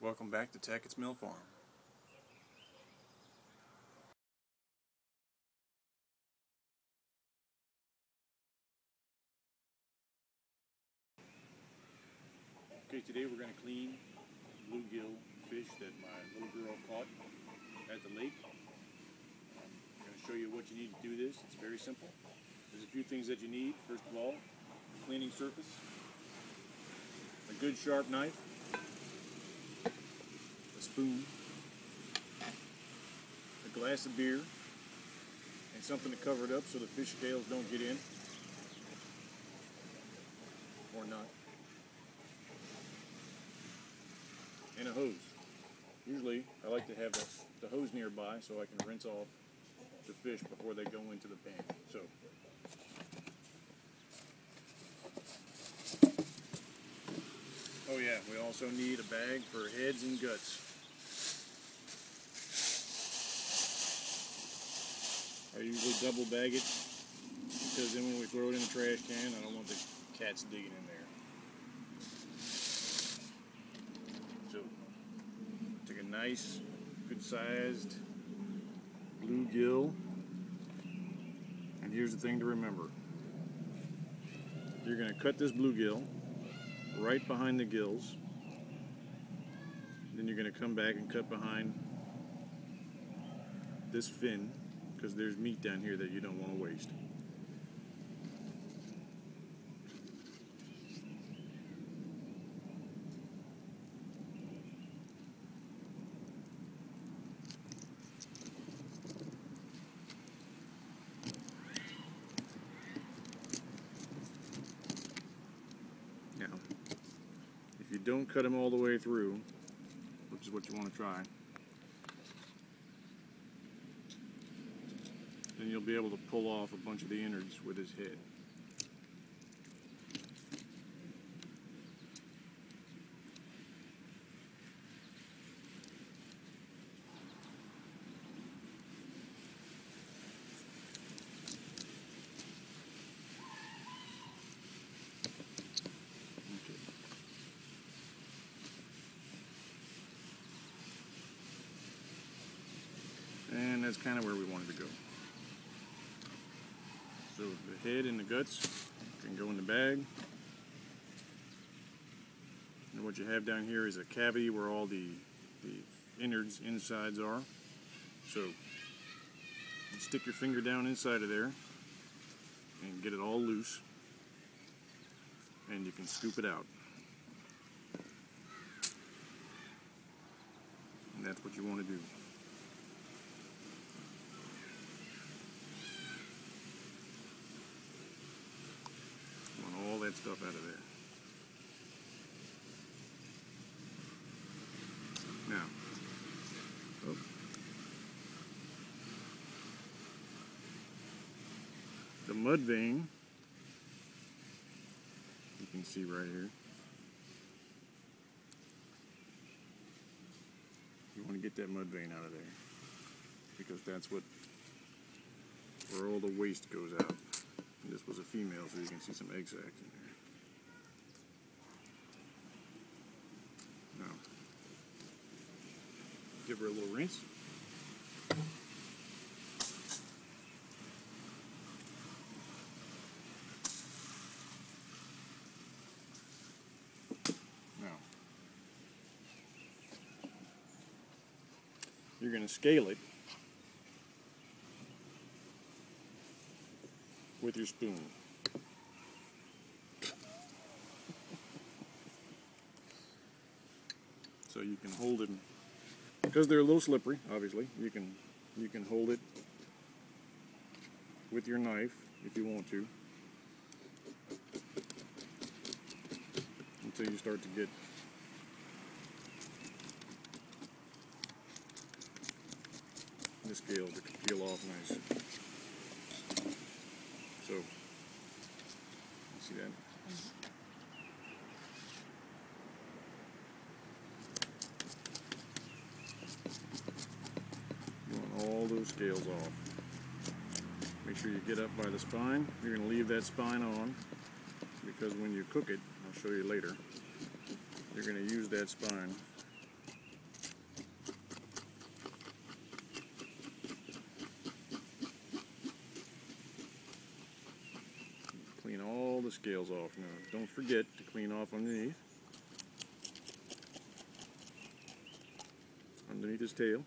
Welcome back to Tackett's Mill Farm. Okay, today we're going to clean bluegill fish that my little girl caught at the lake. I'm going to show you what you need to do this. It's very simple. There's a few things that you need. First of all, a cleaning surface, a good sharp knife, a spoon, a glass of beer, and something to cover it up so the fish scales don't get in, or not, and a hose. Usually I like to have the hose nearby so I can rinse off the fish before they go into the pan. So oh yeah, we also need a bag for heads and guts. I usually double bag it because then when we throw it in the trash can, I don't want the cats digging in there. So, take a nice, good-sized bluegill, and here's the thing to remember. You're going to cut this bluegill right behind the gills, then you're going to come back and cut behind this fin, because there's meat down here that you don't want to waste. Now, if you don't cut them all the way through, which is what you want to try, then you'll be able to pull off a bunch of the innards with his head. Okay. And that's kind of where we wanted to go. So the head and the guts can go in the bag. And what you have down here is a cavity where all the innards insides are. So you stick your finger down inside of there and get it all loose, and you can scoop it out. And that's what you want to do. All that stuff out of there. Now, the mud vein, you can see right here. You want to get that mud vein out of there, because that's where all the waste goes out. And this was a female, so you can see some egg sacs in there. Now, give her a little rinse. Now, you're going to scale it with your spoon. So you can hold it, because they're a little slippery, obviously, you can hold it with your knife if you want to, until you start to get the scales that can peel off nice. So, you see that? You want all those scales off. Make sure you get up by the spine. You're going to leave that spine on, because when you cook it, I'll show you later, you're going to use that spine scales off. Now, don't forget to clean off underneath his tail.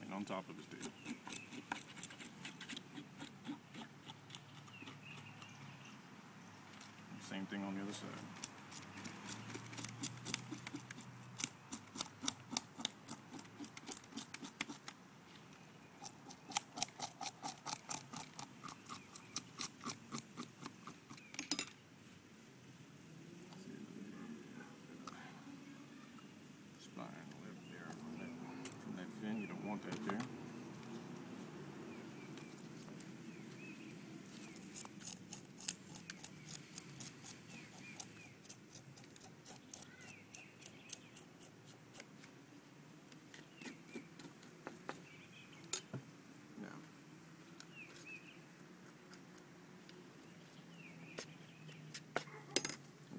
And on top of his tail. Same thing on the other side. Spine left there from that fin. You don't want that there.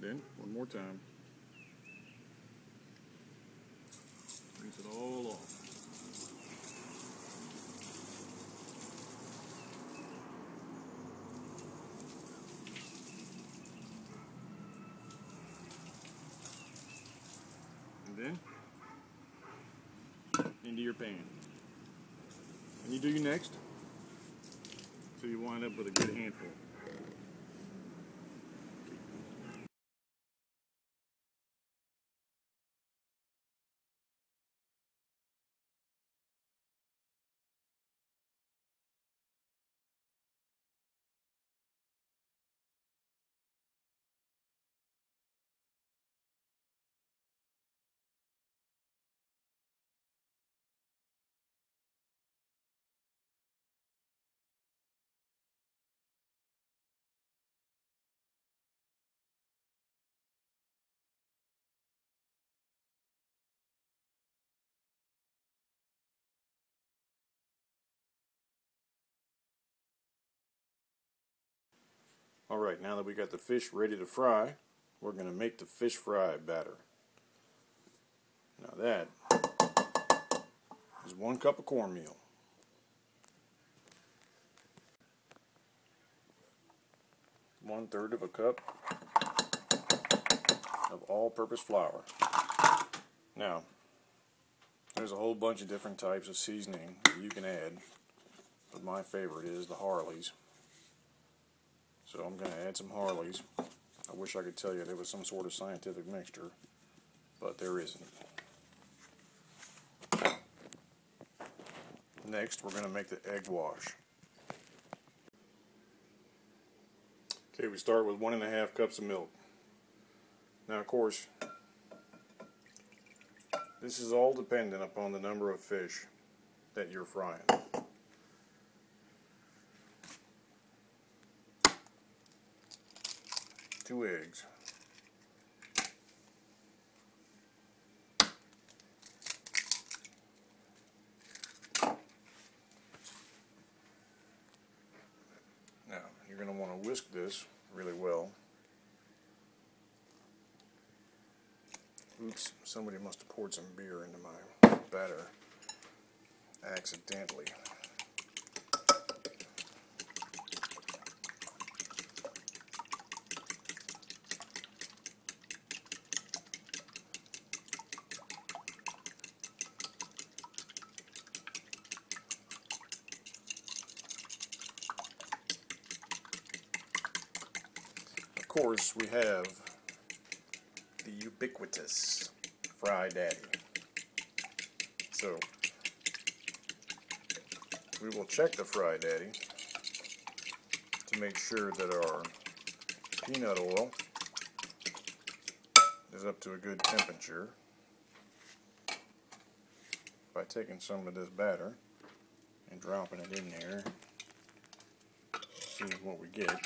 Then, one more time, rinse it all off. And then, into your pan. And you do your next, so you wind up with a good handful. Alright, now that we got the fish ready to fry, we're going to make the fish fry batter. Now that is 1 cup of cornmeal, 1/3 of a cup of all-purpose flour. Now, there's a whole bunch of different types of seasoning that you can add, but my favorite is the Harley's. So I'm going to add some Harley's. I wish I could tell you there was some sort of scientific mixture, but there isn't. Next, we're going to make the egg wash. Okay, we start with 1½ cups of milk. Now, of course, this is all dependent upon the number of fish that you're frying. Two eggs. Now, you're going to want to whisk this really well. Oops, somebody must have poured some beer into my batter accidentally. Of course, we have the ubiquitous Fry Daddy. So, we will check the Fry Daddy to make sure that our peanut oil is up to a good temperature by taking some of this batter and dropping it in there. See what we get.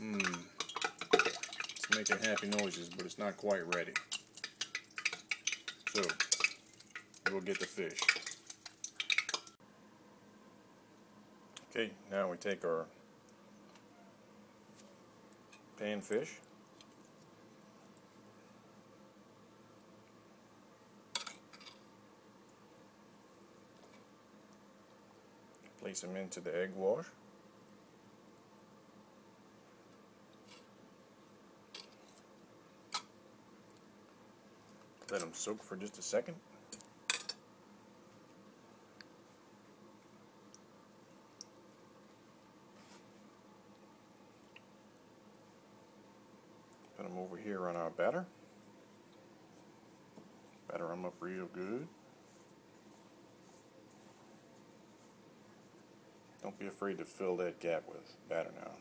It's making happy noises, but it's not quite ready. So, we'll get the fish. Okay, now we take our pan fish. Place them into the egg wash. Let them soak for just a second. Put them over here on our batter. Batter them up real good. Don't be afraid to fill that gap with batter now.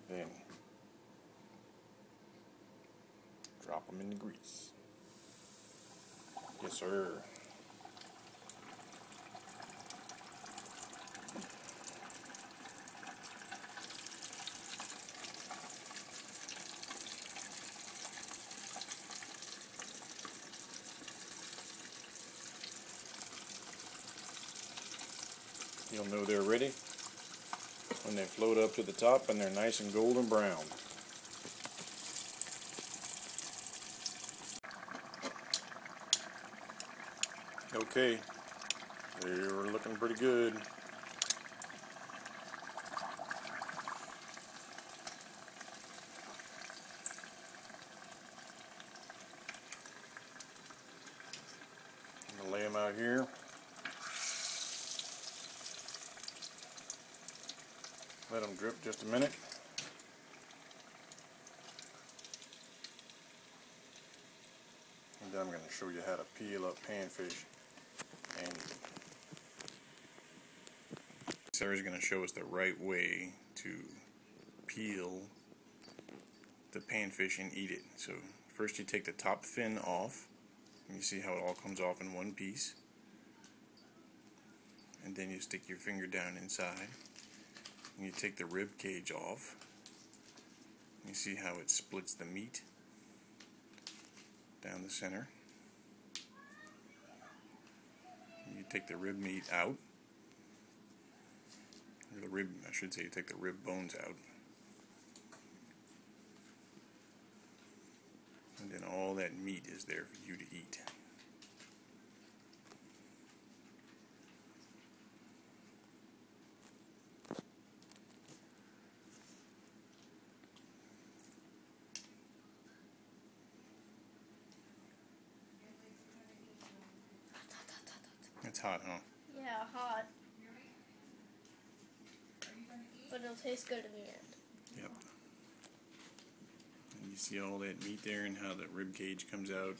Then drop them in the grease. Yes, sir. You'll know they're ready when they float up to the top and they're nice and golden brown. Okay, they're looking pretty good. I'm gonna lay them out here. Let them drip just a minute. And then I'm going to show you how to peel up panfish and eat it. Sarah's going to show us the right way to peel the panfish and eat it. So first you take the top fin off. And you see how it all comes off in one piece. And then you stick your finger down inside. And you take the rib cage off. You see how it splits the meat down the center. And you take the rib meat out. Or the rib, I should say, you take the rib bones out. And then all that meat is there for you to eat. It's hot, huh? Yeah, hot. But it'll taste good in the end. Yep. And you see all that meat there and how the rib cage comes out,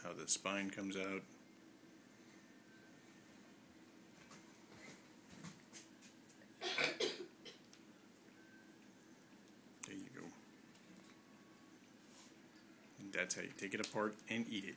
how the spine comes out. There you go. And that's how you take it apart and eat it.